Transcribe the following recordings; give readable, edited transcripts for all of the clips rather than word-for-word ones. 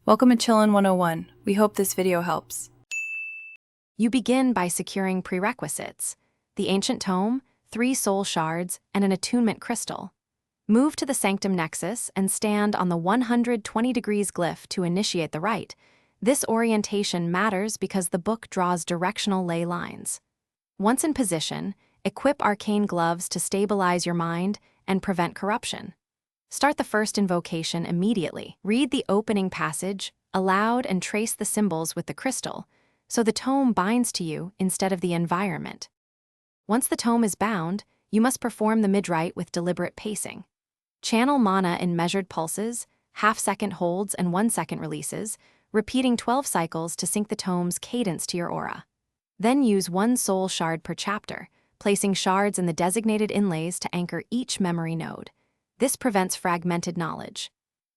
Welcome to Chillin' 101. We hope this video helps. You begin by securing prerequisites: the ancient tome, 3 soul shards, and an attunement crystal. Move to the sanctum nexus and stand on the 120 degrees glyph to initiate the rite. This orientation matters because the book draws directional ley lines. Once in position, equip arcane gloves to stabilize your mind and prevent corruption. Start the first invocation immediately. Read the opening passage aloud and trace the symbols with the crystal, so the tome binds to you instead of the environment. Once the tome is bound, you must perform the mid-rite with deliberate pacing. Channel mana in measured pulses, half-second holds and 1-second releases, repeating 12 cycles to sync the tome's cadence to your aura. Then use 1 soul shard per chapter, placing shards in the designated inlays to anchor each memory node. This prevents fragmented knowledge.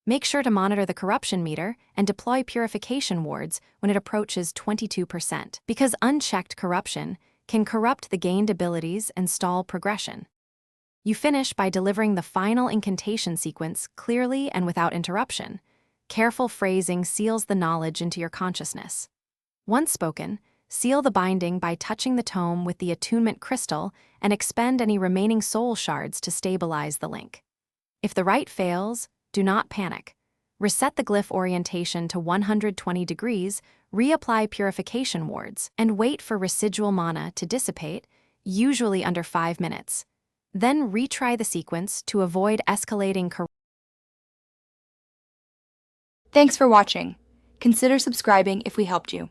Make sure to monitor the corruption meter and deploy purification wards when it approaches 22%, because unchecked corruption can corrupt the gained abilities and stall progression. You finish by delivering the final incantation sequence clearly and without interruption. Careful phrasing seals the knowledge into your consciousness. Once spoken, seal the binding by touching the tome with the attunement crystal and expend any remaining soul shards to stabilize the link. If the rite fails, do not panic. Reset the glyph orientation to 120 degrees, reapply purification wards, and wait for residual mana to dissipate, usually under 5 minutes. Then retry the sequence to avoid escalating corruption. Thanks for watching. Consider subscribing if we helped you.